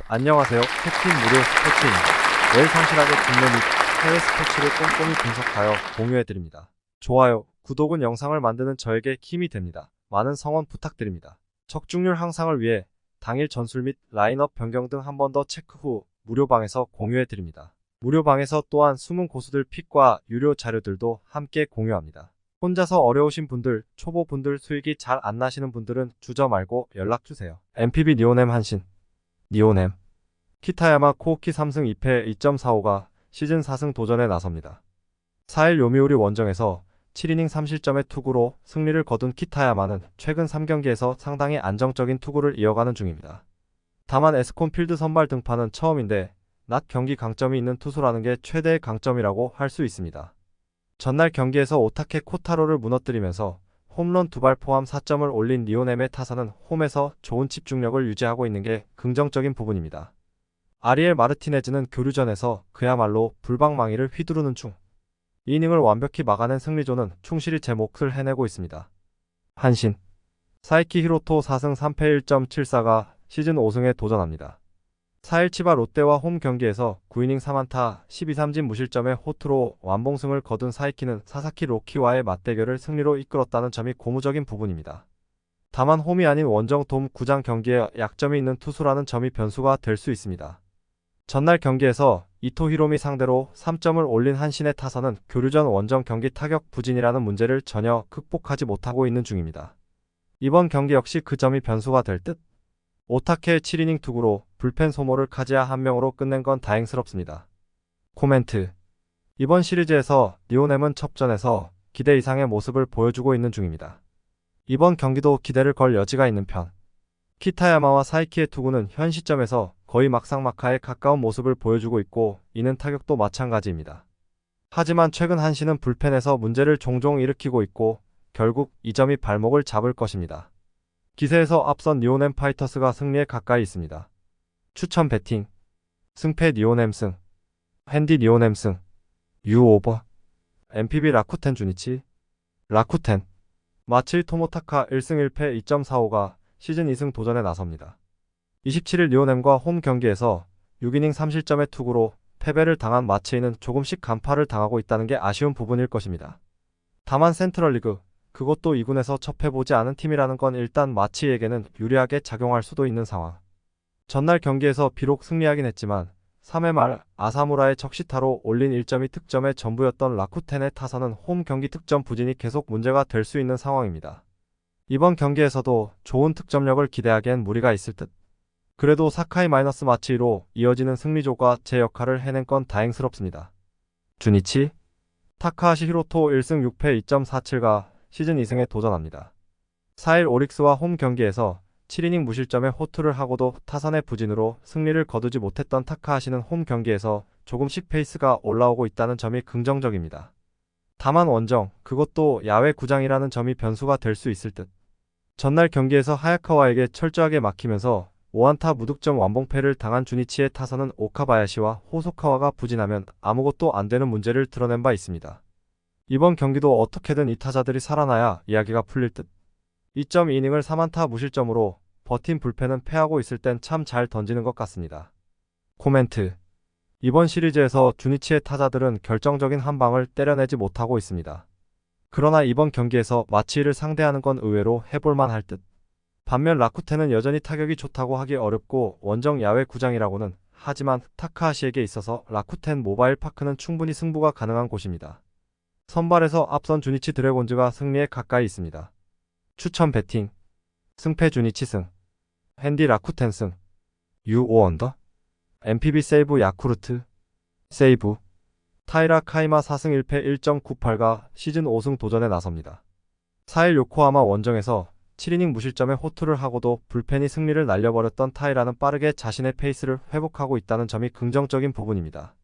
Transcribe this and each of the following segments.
안녕하세요. 캡틴 무료 스포츠입니다. 매일 성실하게 국내 및 해외 스포츠를 꼼꼼히 분석하여 공유해드립니다. 좋아요, 구독은 영상을 만드는 저에게 힘이 됩니다. 많은 성원 부탁드립니다. 적중률 향상을 위해 당일 전술 및 라인업 변경 등 한 번 더 체크 후 무료방에서 공유해드립니다. 무료방에서 또한 숨은 고수들 픽과 유료 자료들도 함께 공유합니다. 혼자서 어려우신 분들, 초보분들 수익이 잘 안 나시는 분들은 주저 말고 연락주세요. MPB 니오넴 한신 니오넴 키타야마 코오키 3승 2패 2.45가 시즌 4승 도전에 나섭니다. 4일 요미우리 원정에서 7이닝 3실점의 투구로 승리를 거둔 키타야마는 최근 3경기에서 상당히 안정적인 투구를 이어가는 중입니다. 다만 에스콘 필드 선발 등판은 처음인데 낮 경기 강점이 있는 투수라는 게 최대의 강점이라고 할 수 있습니다. 전날 경기에서 오타케 코타로를 무너뜨리면서 홈런 2발 포함 4점을 올린 니오넴의 타선은 홈에서 좋은 집중력을 유지하고 있는 게 긍정적인 부분입니다. 아리엘 마르티네즈는 교류전에서 그야말로 불방망이를 휘두르는 중. 이 이닝을 완벽히 막아낸 승리조는 충실히 제 몫을 해내고 있습니다. 한신 사이키 히로토 4승 3패 1.74가 시즌 5승에 도전합니다. 4일 치바 롯데와 홈 경기에서 9이닝 3안타 12삼진 무실점의 호투로 완봉승을 거둔 사이키는 사사키 로키와의 맞대결을 승리로 이끌었다는 점이 고무적인 부분입니다. 다만 홈이 아닌 원정 돔 구장 경기에 약점이 있는 투수라는 점이 변수가 될 수 있습니다. 전날 경기에서 이토 히로미 상대로 3점을 올린 한신의 타선은 교류전 원정 경기 타격 부진이라는 문제를 전혀 극복하지 못하고 있는 중입니다. 이번 경기 역시 그 점이 변수가 될 듯. 오타케의 7이닝 투구로 불펜 소모를 카지야 한 명으로 끝낸 건 다행스럽습니다. 코멘트 이번 시리즈에서 니오넴은 첩전에서 기대 이상의 모습을 보여주고 있는 중입니다. 이번 경기도 기대를 걸 여지가 있는 편. 키타야마와 사이키의 투구는 현 시점에서 거의 막상막하에 가까운 모습을 보여주고 있고 이는 타격도 마찬가지입니다. 하지만 최근 한신은 불펜에서 문제를 종종 일으키고 있고 결국 이 점이 발목을 잡을 것입니다. 기세에서 앞선 니오넴 파이터스가 승리에 가까이 있습니다. 추천 배팅 승패 니오넴 승 핸디 니오넴 승 유오버 MPB 라쿠텐 주니치 라쿠텐 마츠이 토모타카 1승 1패 2.45가 시즌 2승 도전에 나섭니다. 27일 니오넴과 홈 경기에서 6이닝 3실점의 투구로 패배를 당한 마츠이는 조금씩 간파를 당하고 있다는 게 아쉬운 부분일 것입니다. 다만 센트럴리그 그것도 2군에서 접해보지 않은 팀이라는 건 일단 마치에게는 유리하게 작용할 수도 있는 상황. 전날 경기에서 비록 승리하긴 했지만 3회 말 아사무라의 적시타로 올린 1점이 득점의 전부였던 라쿠텐의 타선은 홈 경기 득점 부진이 계속 문제가 될 수 있는 상황입니다. 이번 경기에서도 좋은 득점력을 기대하기엔 무리가 있을 듯. 그래도 사카이 마이너스 마치로 이어지는 승리조가 제 역할을 해낸 건 다행스럽습니다. 주니치 타카하시 히로토 1승 6패 2.47가 시즌 2승에 도전합니다. 4일 오릭스와 홈 경기에서 7이닝 무실점의 호투를 하고도 타선의 부진으로 승리를 거두지 못했던 타카하시는 홈 경기에서 조금씩 페이스가 올라오고 있다는 점이 긍정적입니다. 다만 원정, 그것도 야외 구장이라는 점이 변수가 될 수 있을 듯. 전날 경기에서 하야카와에게 철저하게 막히면서 5안타 무득점 완봉패를 당한 주니치의 타선은 오카바야시와 호소카와가 부진하면 아무것도 안 되는 문제를 드러낸 바 있습니다. 이번 경기도 어떻게든 이 타자들이 살아나야 이야기가 풀릴 듯. 2.2이닝을 3안타 무실점으로 버틴 불펜은 패하고 있을 땐 참 잘 던지는 것 같습니다. 코멘트 이번 시리즈에서 주니치의 타자들은 결정적인 한 방을 때려내지 못하고 있습니다. 그러나 이번 경기에서 마치이를 상대하는 건 의외로 해볼만 할 듯. 반면 라쿠텐은 여전히 타격이 좋다고 하기 어렵고 원정 야외 구장이라고는 하지만 타카하시에게 있어서 라쿠텐 모바일 파크는 충분히 승부가 가능한 곳입니다. 선발에서 앞선 주니치 드래곤즈가 승리에 가까이 있습니다. 추천 배팅 승패 주니치 승 핸디 라쿠텐 승 U5언더 MPB 세이브 야쿠르트 세이브 타이라 카이마 4승 1패 1.98가 시즌 5승 도전에 나섭니다. 4일 요코하마 원정에서 7이닝 무실점의 호투를 하고도 불펜이 승리를 날려버렸던 타이라는 빠르게 자신의 페이스를 회복하고 있다는 점이 긍정적인 부분입니다.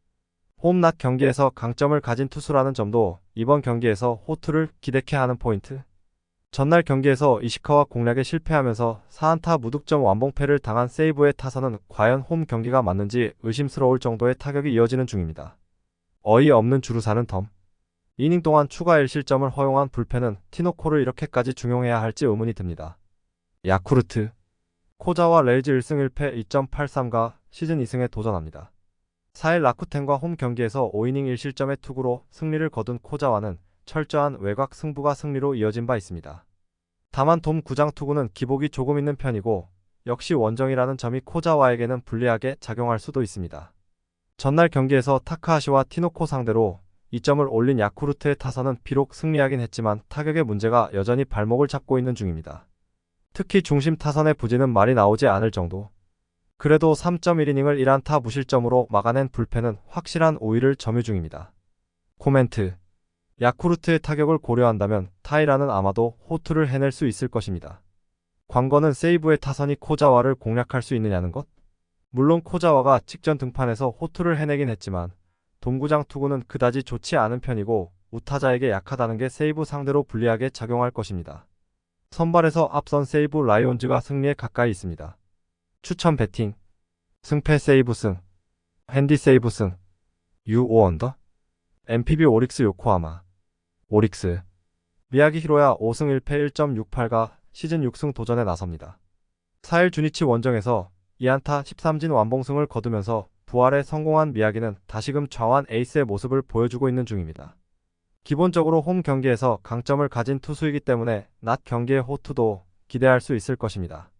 홈 낮 경기에서 강점을 가진 투수라는 점도 이번 경기에서 호투를 기대케 하는 포인트. 전날 경기에서 이시카와 공략에 실패하면서 4안타 무득점 완봉패를 당한 세이브의 타선은 과연 홈 경기가 맞는지 의심스러울 정도의 타격이 이어지는 중입니다. 어이없는 주루사는 덤. 이닝 동안 추가 1실점을 허용한 불펜은 티노코를 이렇게까지 중용해야 할지 의문이 듭니다. 야쿠르트 코자와 레이즈 1승 1패 2.83가 시즌 2승에 도전합니다. 4일 라쿠텐과 홈 경기에서 5이닝 1실점의 투구로 승리를 거둔 코자와는 철저한 외곽 승부가 승리로 이어진 바 있습니다. 다만 돔 구장 투구는 기복이 조금 있는 편이고 역시 원정이라는 점이 코자와에게는 불리하게 작용할 수도 있습니다. 전날 경기에서 타카하시와 티노코 상대로 2점을 올린 야쿠르트의 타선은 비록 승리하긴 했지만 타격의 문제가 여전히 발목을 잡고 있는 중입니다. 특히 중심 타선의 부진은 말이 나오지 않을 정도. 그래도 3.1이닝을 1안타 무실점으로 막아낸 불펜은 확실한 우위를 점유 중입니다. 코멘트. 야쿠르트의 타격을 고려한다면 타이라는 아마도 호투를 해낼 수 있을 것입니다. 관건은 세이브의 타선이 코자와를 공략할 수 있느냐는 것? 물론 코자와가 직전 등판에서 호투를 해내긴 했지만 돔구장 투구는 그다지 좋지 않은 편이고 우타자에게 약하다는 게 세이브 상대로 불리하게 작용할 것입니다. 선발에서 앞선 세이브 라이온즈가 승리에 가까이 있습니다. 추천 배팅. 승패 세이브 승. 핸디 세이브 승. U5 언더. MPB 오릭스 요코하마. 오릭스. 미야기 히로야 5승 1패 1.68가 시즌 6승 도전에 나섭니다. 4일 주니치 원정에서 2안타 13진 완봉승을 거두면서 부활에 성공한 미야기는 다시금 좌완 에이스의 모습을 보여주고 있는 중입니다. 기본적으로 홈 경기에서 강점을 가진 투수이기 때문에 낮 경기의 호투도 기대할 수 있을 것입니다.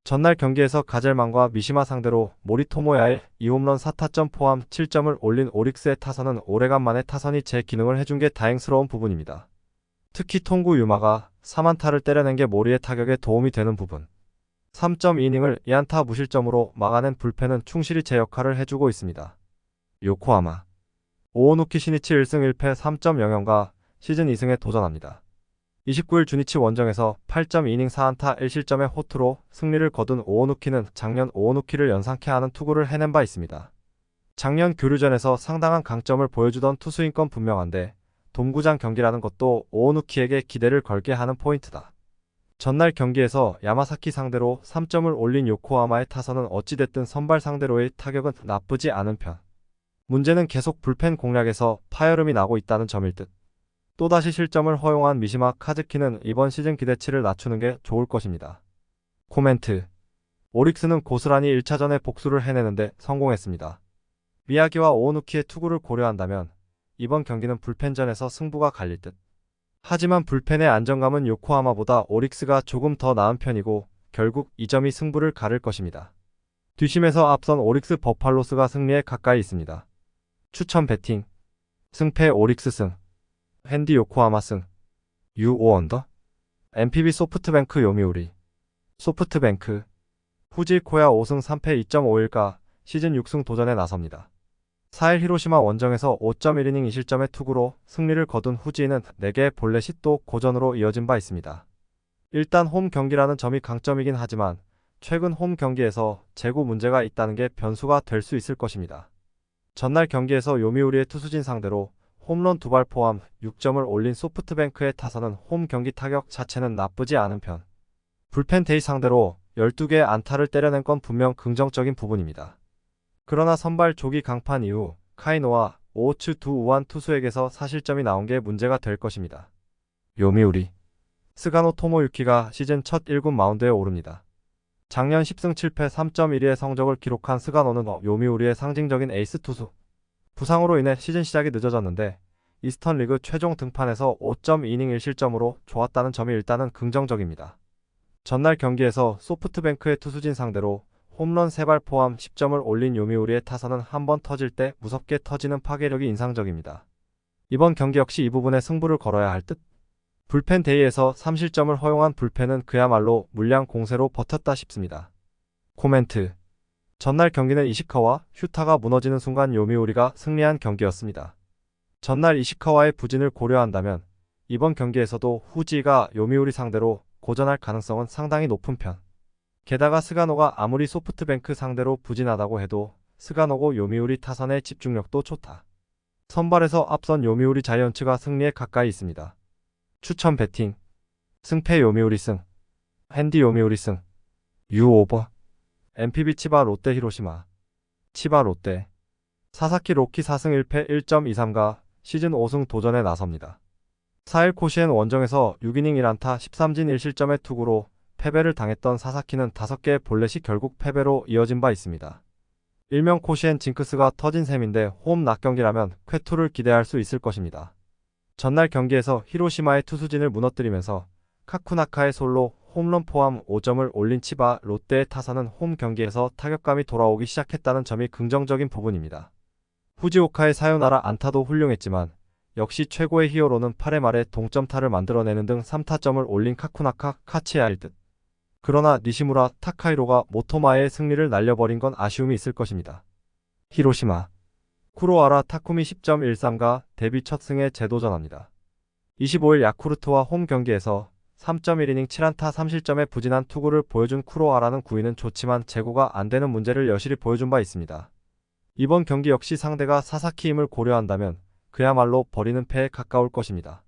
전날 경기에서 가젤만과 미시마 상대로 모리토모야의 2홈런 4타점 포함 7점을 올린 오릭스의 타선은 오래간만에 타선이 제 기능을 해준 게 다행스러운 부분입니다. 특히 통구 유마가 3안타를 때려낸 게 모리의 타격에 도움이 되는 부분. 3.2이닝을 2안타 무실점으로 막아낸 불펜은 충실히 제 역할을 해주고 있습니다. 요코하마. 오오누키 시니치 1승 1패 3.00가 시즌 2승에 도전합니다. 29일 주니치 원정에서 8.2이닝 4안타 1실점의 호투로 승리를 거둔 오오누키는 작년 오오누키를 연상케 하는 투구를 해낸 바 있습니다. 작년 교류전에서 상당한 강점을 보여주던 투수인 건 분명한데 돔구장 경기라는 것도 오오누키에게 기대를 걸게 하는 포인트다. 전날 경기에서 야마사키 상대로 3점을 올린 요코하마의 타선은 어찌됐든 선발 상대로의 타격은 나쁘지 않은 편. 문제는 계속 불펜 공략에서 파열음이 나고 있다는 점일 듯. 또다시 실점을 허용한 미시마 카즈키는 이번 시즌 기대치를 낮추는 게 좋을 것입니다. 코멘트. 오릭스는 고스란히 1차전에 복수를 해내는데 성공했습니다. 미야기와 오오누키의 투구를 고려한다면 이번 경기는 불펜전에서 승부가 갈릴 듯. 하지만 불펜의 안정감은 요코하마보다 오릭스가 조금 더 나은 편이고 결국 이 점이 승부를 가를 것입니다. 뒷심에서 앞선 오릭스 버팔로스가 승리에 가까이 있습니다. 추천 배팅. 승패 오릭스 승. 핸디 요코하마 승. U5 언더. MPB 소프트뱅크 요미우리. 소프트뱅크. 후지 코야 5승 3패 2.51가 시즌 6승 도전에 나섭니다. 4일 히로시마 원정에서 5.1이닝 2실점의 투구로 승리를 거둔 후지는 4개의 볼넷이 또 고전으로 이어진 바 있습니다. 일단 홈 경기라는 점이 강점이긴 하지만 최근 홈 경기에서 재고 문제가 있다는 게 변수가 될 수 있을 것입니다. 전날 경기에서 요미우리의 투수진 상대로 홈런 2발 포함 6점을 올린 소프트뱅크의 타선은 홈 경기 타격 자체는 나쁘지 않은 편. 불펜 데이 상대로 12개의 안타를 때려낸 건 분명 긍정적인 부분입니다. 그러나 선발 조기 강판 이후 카이노와 오오츠 두 우완 투수에게서 사실점이 나온 게 문제가 될 것입니다. 요미우리. 스가노 토모유키가 시즌 첫 1군 마운드에 오릅니다. 작년 10승 7패 3.12의 성적을 기록한 스가노는 요미우리의 상징적인 에이스 투수. 부상으로 인해 시즌 시작이 늦어졌는데 이스턴 리그 최종 등판에서 5.2이닝 1실점으로 좋았다는 점이 일단은 긍정적입니다. 전날 경기에서 소프트뱅크의 투수진 상대로 홈런 3발 포함 10점을 올린 요미우리의 타선은 한번 터질 때 무섭게 터지는 파괴력이 인상적입니다. 이번 경기 역시 이 부분에 승부를 걸어야 할 듯. 불펜 데이에서 3실점을 허용한 불펜은 그야말로 물량 공세로 버텼다 싶습니다. 코멘트. 전날 경기는 이시카와 휴타가 무너지는 순간 요미우리가 승리한 경기였습니다. 전날 이시카와의 부진을 고려한다면 이번 경기에서도 후지가 요미우리 상대로 고전할 가능성은 상당히 높은 편. 게다가 스가노가 아무리 소프트뱅크 상대로 부진하다고 해도 스가노고 요미우리 타선의 집중력도 좋다. 선발에서 앞선 요미우리 자이언츠가 승리에 가까이 있습니다. 추천 배팅. 승패 요미우리 승. 핸디 요미우리 승. U5. MPB 치바 롯데 히로시마. 치바 롯데. 사사키 로키 4승 1패 1.23가 시즌 5승 도전에 나섭니다. 4일 코시엔 원정에서 6이닝 1안타 13진 1실점의 투구로 패배를 당했던 사사키는 5개의 볼넷이 결국 패배로 이어진 바 있습니다. 일명 코시엔 징크스가 터진 셈인데 홈 낮 경기라면 쾌투를 기대할 수 있을 것입니다. 전날 경기에서 히로시마의 투수진을 무너뜨리면서 카쿠나카의 솔로 홈런 포함 5점을 올린 치바 롯데의 타선은 홈 경기에서 타격감이 돌아오기 시작했다는 점이 긍정적인 부분입니다. 후지오카의 사요나라 안타도 훌륭했지만 역시 최고의 히어로는 8회 말에 동점타를 만들어내는 등 3타점을 올린 카쿠나카 카치야일 듯. 그러나 니시무라 타카히로가 모토마의 승리를 날려버린 건 아쉬움이 있을 것입니다. 히로시마 쿠로아라 타쿠미 10.13가 데뷔 첫 승에 재도전합니다. 25일 야쿠르트와 홈 경기에서 3.1이닝 7안타 3실점의 부진한 투구를 보여준 쿠로아라는 9위는 좋지만 제구가 안되는 문제를 여실히 보여준 바 있습니다. 이번 경기 역시 상대가 사사키임을 고려한다면 그야말로 버리는 패에 가까울 것입니다.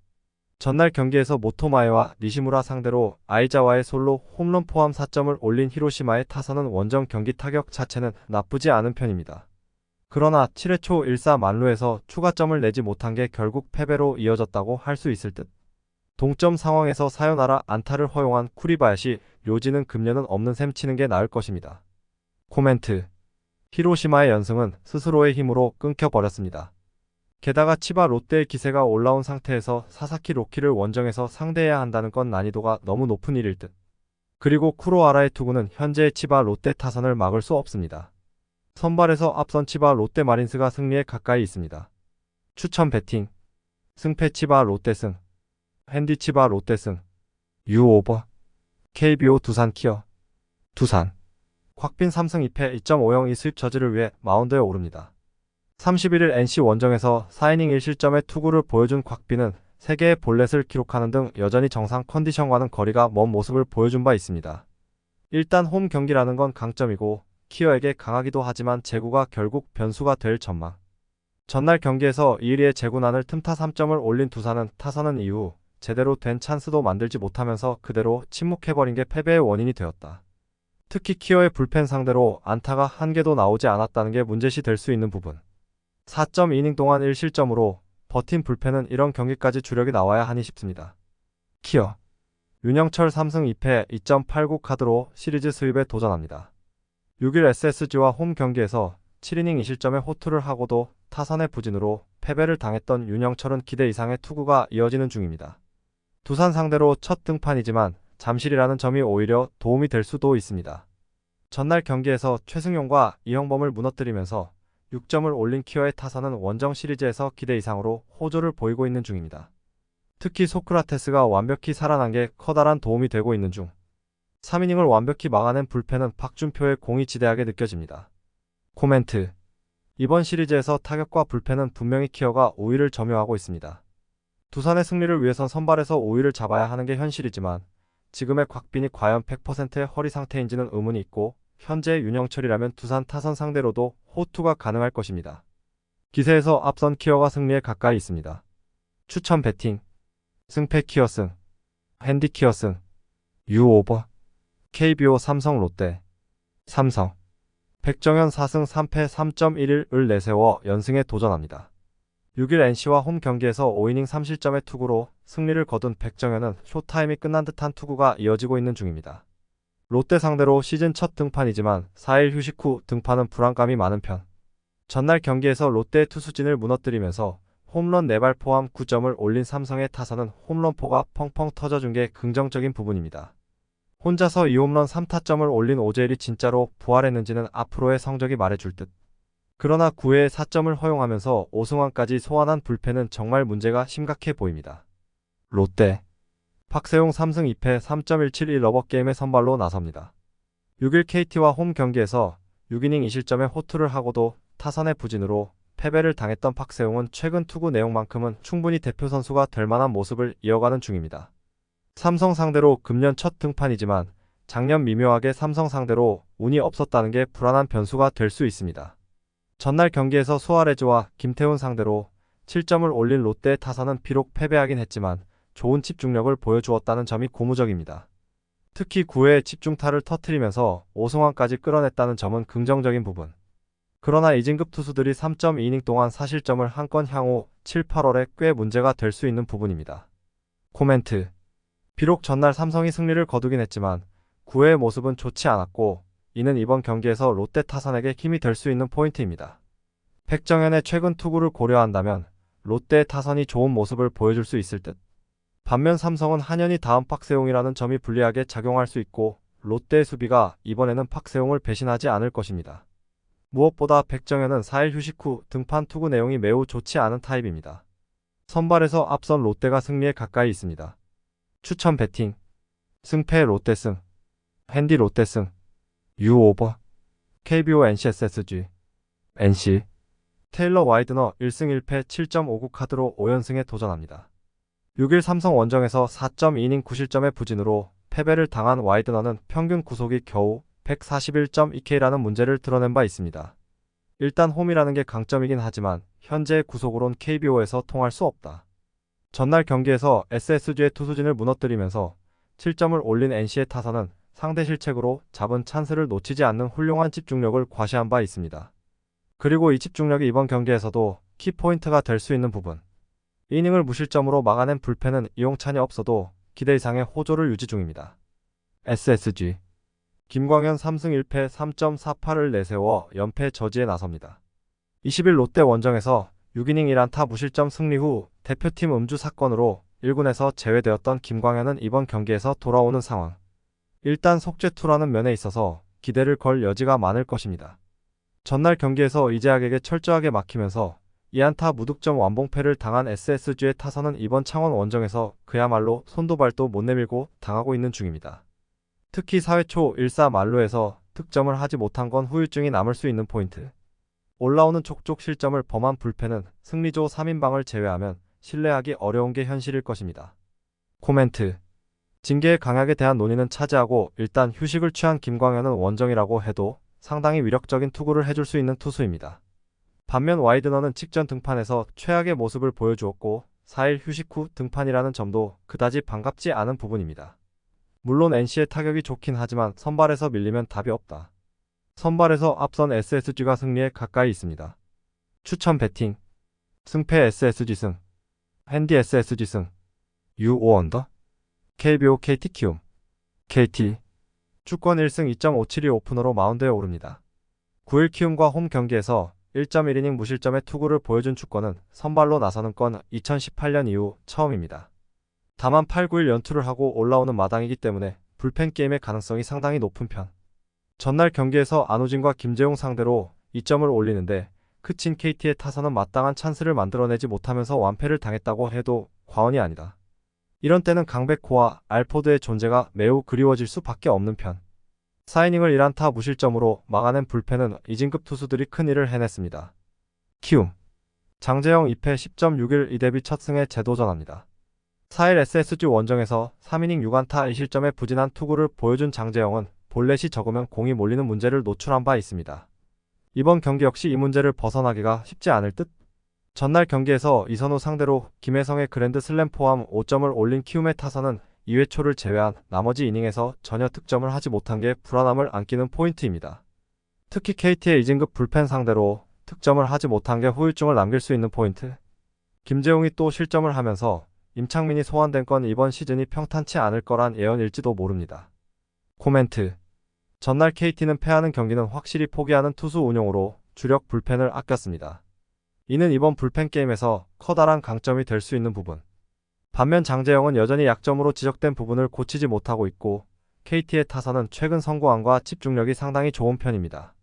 전날 경기에서 모토마에와 니시무라 상대로 아이자와의 솔로 홈런 포함 4점을 올린 히로시마의 타선은 원정 경기 타격 자체는 나쁘지 않은 편입니다. 그러나 7회 초 1사 만루에서 추가점을 내지 못한 게 결국 패배로 이어졌다고 할 수 있을 듯. 동점 상황에서 사요나라 안타를 허용한 쿠리바야시, 료지는 금년은 없는 셈 치는 게 나을 것입니다. 코멘트. 히로시마의 연승은 스스로의 힘으로 끊겨버렸습니다. 게다가 치바 롯데의 기세가 올라온 상태에서 사사키 로키를 원정에서 상대해야 한다는 건 난이도가 너무 높은 일일 듯. 그리고 쿠로아라의 투구는 현재의 치바 롯데 타선을 막을 수 없습니다. 선발에서 앞선 치바 롯데 마린스가 승리에 가까이 있습니다. 추천 배팅. 승패 치바 롯데승. 핸디 치바 롯데승. 유오버. KBO 두산 키어. 두산. 곽빈 3승 2패 2.50이 수입 저지를 위해 마운드에 오릅니다. 31일 NC 원정에서 4이닝 1실점의 투구를 보여준 곽빈은 3개의 볼넷을 기록하는 등 여전히 정상 컨디션과는 거리가 먼 모습을 보여준 바 있습니다. 일단 홈 경기라는 건 강점이고 키어에게 강하기도 하지만 제구가 결국 변수가 될 전망. 전날 경기에서 이의리의 제구난을 틈타 3점을 올린 두산은 타선은 이후 제대로 된 찬스도 만들지 못하면서 그대로 침묵해버린 게 패배의 원인이 되었다. 특히 키어의 불펜 상대로 안타가 한 개도 나오지 않았다는 게 문제시 될 수 있는 부분. 4.2이닝 동안 1실점으로 버틴 불펜은 이런 경기까지 주력이 나와야 하니 싶습니다. 키어. 윤영철 3승 2패 2.89 카드로 시리즈 수입에 도전합니다. 6일 SSG와 홈 경기에서 7이닝 2실점의 호투를 하고도 타선의 부진으로 패배를 당했던 윤영철은 기대 이상의 투구가 이어지는 중입니다. 두산 상대로 첫 등판이지만 잠실이라는 점이 오히려 도움이 될 수도 있습니다. 전날 경기에서 최승용과 이형범을 무너뜨리면서 6점을 올린 키어의 타선은 원정 시리즈에서 기대 이상으로 호조를 보이고 있는 중입니다. 특히 소크라테스가 완벽히 살아난 게 커다란 도움이 되고 있는 중. 3이닝을 완벽히 막아낸 불펜은 박준표의 공이 지대하게 느껴집니다. 코멘트. 이번 시리즈에서 타격과 불펜은 분명히 키어가 우위를 점유하고 있습니다. 두산의 승리를 위해선 선발에서 우위를 잡아야 하는 게 현실이지만 지금의 곽빈이 과연 100%의 허리 상태인지는 의문이 있고 현재 윤영철이라면 두산 타선 상대로도 호투가 가능할 것입니다. 기세에서 앞선 키어가 승리에 가까이 있습니다. 추천 배팅. 승패 키어승. 핸디 키어승. 유오버. KBO 삼성 롯데. 삼성. 백정현 4승 3패 3.11을 내세워 연승에 도전합니다. 6일 NC와 홈 경기에서 5이닝 3실점의 투구로 승리를 거둔 백정현은 쇼타임이 끝난 듯한 투구가 이어지고 있는 중입니다. 롯데 상대로 시즌 첫 등판이지만 4일 휴식 후 등판은 불안감이 많은 편. 전날 경기에서 롯데의 투수진을 무너뜨리면서 홈런 4발 포함 9점을 올린 삼성의 타선은 홈런포가 펑펑 터져준 게 긍정적인 부분입니다. 혼자서 2홈런 3타점을 올린 오재일이 진짜로 부활했는지는 앞으로의 성적이 말해줄 듯. 그러나 9회에 4점을 허용하면서 오승환까지 소환한 불펜은 정말 문제가 심각해 보입니다. 롯데. 박세용 3승 2패 3.171 러버게임의 선발로 나섭니다. 6일 KT와 홈 경기에서 6이닝 2실점의 호투를 하고도 타선의 부진으로 패배를 당했던 박세용은 최근 투구 내용만큼은 충분히 대표 선수가 될 만한 모습을 이어가는 중입니다. 삼성 상대로 금년 첫 등판이지만 작년 미묘하게 삼성 상대로 운이 없었다는 게 불안한 변수가 될 수 있습니다. 전날 경기에서 수아레즈와 김태훈 상대로 7점을 올린 롯데의 타선은 비록 패배하긴 했지만 좋은 집중력을 보여주었다는 점이 고무적입니다. 특히 9회에 집중타를 터뜨리면서 오승환까지 끌어냈다는 점은 긍정적인 부분. 그러나 이진급 투수들이 3.2이닝 동안 사실점을 한 건 향후 7, 8월에 꽤 문제가 될 수 있는 부분입니다. 코멘트. 비록 전날 삼성이 승리를 거두긴 했지만 9회의 모습은 좋지 않았고 이는 이번 경기에서 롯데 타선에게 힘이 될 수 있는 포인트입니다. 백정현의 최근 투구를 고려한다면 롯데의 타선이 좋은 모습을 보여줄 수 있을 듯. 반면 삼성은 한현희 다음 박세웅이라는 점이 불리하게 작용할 수 있고 롯데의 수비가 이번에는 박세웅을 배신하지 않을 것입니다. 무엇보다 백정현은 4일 휴식 후 등판 투구 내용이 매우 좋지 않은 타입입니다. 선발에서 앞선 롯데가 승리에 가까이 있습니다. 추천 배팅 승패 롯데승 핸디 롯데승 유오버 KBO NCSSG NC 테일러 와이드너 1승 1패 7.59 카드로 5연승에 도전합니다. 6일 삼성 원정에서 4.2이닝 9실점의 부진으로 패배를 당한 와이드너는 평균 구속이 겨우 141.2K라는 문제를 드러낸 바 있습니다. 일단 홈이라는 게 강점이긴 하지만 현재의 구속으론 KBO에서 통할 수 없다. 전날 경기에서 SSG의 투수진을 무너뜨리면서 7점을 올린 NC의 타선은 상대 실책으로 잡은 찬스를 놓치지 않는 훌륭한 집중력을 과시한 바 있습니다. 그리고 이 집중력이 이번 경기에서도 키포인트가 될 수 있는 부분. 이닝을 무실점으로 막아낸 불펜은 이용찬이 없어도 기대 이상의 호조를 유지 중입니다. SSG 김광현 3승 1패 3.48을 내세워 연패 저지에 나섭니다. 20일 롯데 원정에서 6이닝 1안타 무실점 승리 후 대표팀 음주 사건으로 1군에서 제외되었던 김광현은 이번 경기에서 돌아오는 상황. 일단 속죄투라는 면에 있어서 기대를 걸 여지가 많을 것입니다. 전날 경기에서 이재학에게 철저하게 막히면서 2안타 무득점 완봉패를 당한 SSG의 타선은 이번 창원 원정에서 그야말로 손도 발도 못 내밀고 당하고 있는 중입니다. 특히 4회 초 1사 만루에서 득점을 하지 못한 건 후유증이 남을 수 있는 포인트. 올라오는 촉촉 실점을 범한 불펜은 승리조 3인방을 제외하면 신뢰하기 어려운 게 현실일 것입니다. 코멘트 징계의 강약에 대한 논의는 차지하고 일단 휴식을 취한 김광현은 원정이라고 해도 상당히 위력적인 투구를 해줄 수 있는 투수입니다. 반면 와이드너는 직전 등판에서 최악의 모습을 보여주었고 4일 휴식 후 등판이라는 점도 그다지 반갑지 않은 부분입니다. 물론 NC의 타격이 좋긴 하지만 선발에서 밀리면 답이 없다. 선발에서 앞선 SSG가 승리에 가까이 있습니다. 추천 배팅 승패 SSG승 핸디 SSG승 U5언더 KBO KT 키움 KT 주권 1승 2.572 오프너로 마운드에 오릅니다. 9일 키움과 홈 경기에서 1.1이닝 무실점의 투구를 보여준 주권은 선발로 나서는 건 2018년 이후 처음입니다. 다만 8, 9일 연투를 하고 올라오는 마당이기 때문에 불펜 게임의 가능성이 상당히 높은 편. 전날 경기에서 안우진과 김재용 상대로 2점을 올리는데 그친 KT의 타선은 마땅한 찬스를 만들어내지 못하면서 완패를 당했다고 해도 과언이 아니다. 이런 때는 강백호와 알포드의 존재가 매우 그리워질 수밖에 없는 편. 4이닝을 1안타 무실점으로 막아낸 불펜은 이진급 투수들이 큰일을 해냈습니다. 키움 장재영 2패 10.61 이데뷔 첫 승에 재도전합니다. 4일 SSG 원정에서 3이닝 6안타 2실점의 부진한 투구를 보여준 장재영은 볼넷이 적으면 공이 몰리는 문제를 노출한 바 있습니다. 이번 경기 역시 이 문제를 벗어나기가 쉽지 않을 듯. 전날 경기에서 이선우 상대로 김혜성의 그랜드 슬램 포함 5점을 올린 키움의 타선은 2회 초를 제외한 나머지 이닝에서 전혀 득점을 하지 못한 게 불안함을 안기는 포인트입니다. 특히 KT의 이진급 불펜 상대로 득점을 하지 못한 게 후유증을 남길 수 있는 포인트. 김재웅이 또 실점을 하면서 임창민이 소환된 건 이번 시즌이 평탄치 않을 거란 예언일지도 모릅니다. 코멘트 전날 KT는 패하는 경기는 확실히 포기하는 투수 운용으로 주력 불펜을 아꼈습니다. 이는 이번 불펜 게임에서 커다란 강점이 될 수 있는 부분. 반면 장재영은 여전히 약점으로 지적된 부분을 고치지 못하고 있고 KT의 타선은 최근 선구안과 집중력이 상당히 좋은 편입니다.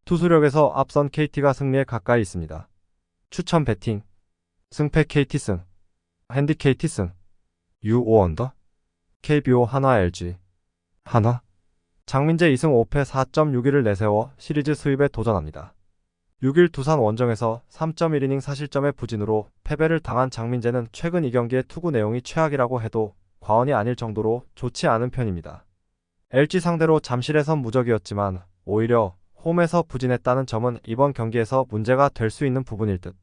투수력에서 앞선 KT가 승리에 가까이 있습니다. 추천 배팅 승패 KT승 핸디 KT승 U5언더 KBO 한화 LG 한화 장민재 2승 5패 4.61을 내세워 시리즈 수입에 도전합니다. 6일 두산 원정에서 3.1이닝 4실점의 부진으로 패배를 당한 장민재는 최근 2경기의 투구 내용이 최악이라고 해도 과언이 아닐 정도로 좋지 않은 편입니다. LG 상대로 잠실에선 무적이었지만 오히려 홈에서 부진했다는 점은 이번 경기에서 문제가 될 수 있는 부분일 듯.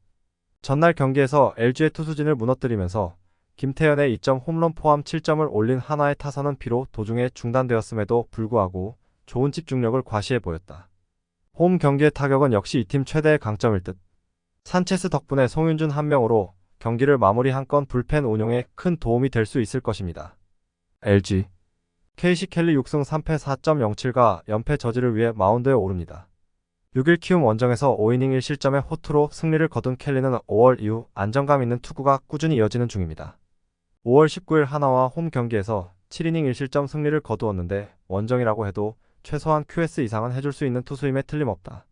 전날 경기에서 LG의 투수진을 무너뜨리면서 김태현의 2점 홈런 포함 7점을 올린 한화의 타선은 비록 도중에 중단되었음에도 불구하고 좋은 집중력을 과시해 보였다. 홈 경기의 타격은 역시 이 팀 최대의 강점일 듯. 산체스 덕분에 송윤준 한 명으로 경기를 마무리한 건 불펜 운용에 큰 도움이 될 수 있을 것입니다. LG KC 켈리 6승 3패 4.07가 연패 저지를 위해 마운드에 오릅니다. 6일 키움 원정에서 5이닝 1실점의 호투로 승리를 거둔 켈리는 5월 이후 안정감 있는 투구가 꾸준히 이어지는 중입니다. 5월 19일 하나와 홈 경기에서 7이닝 1실점 승리를 거두었는데 원정이라고 해도 최소한 QS 이상은 해줄 수 있는 투수임에 틀림없다.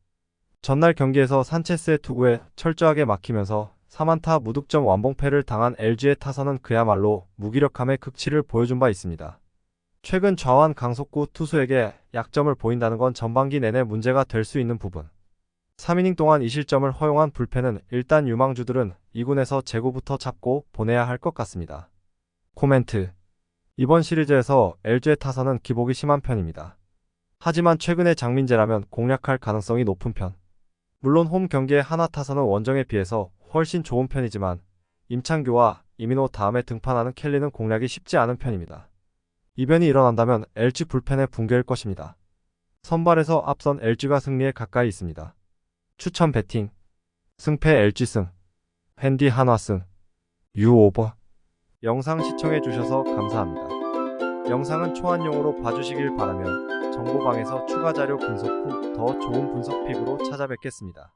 전날 경기에서 산체스의 투구에 철저하게 막히면서 3안타 무득점 완봉패를 당한 LG의 타선은 그야말로 무기력함의 극치를 보여준 바 있습니다. 최근 좌완 강속구 투수에게 약점을 보인다는 건 전반기 내내 문제가 될 수 있는 부분. 3이닝 동안 2실점을 허용한 불펜은 일단 유망주들은 2군에서 재고부터 잡고 보내야 할 것 같습니다. 코멘트. 이번 시리즈에서 LG의 타선은 기복이 심한 편입니다. 하지만 최근의 장민재라면 공략할 가능성이 높은 편. 물론 홈 경기의 하나 타선은 원정에 비해서 훨씬 좋은 편이지만 임창규와 이민호 다음에 등판하는 켈리는 공략이 쉽지 않은 편입니다. 이변이 일어난다면 LG 불펜의 붕괴일 것입니다. 선발에서 앞선 LG가 승리에 가까이 있습니다. 추천 배팅. 승패 LG승. 핸디 한화승. 유오버. 영상 시청해주셔서 감사합니다. 영상은 초안용으로 봐주시길 바라며 정보방에서 추가 자료 분석 후 더 좋은 분석 픽으로 찾아뵙겠습니다.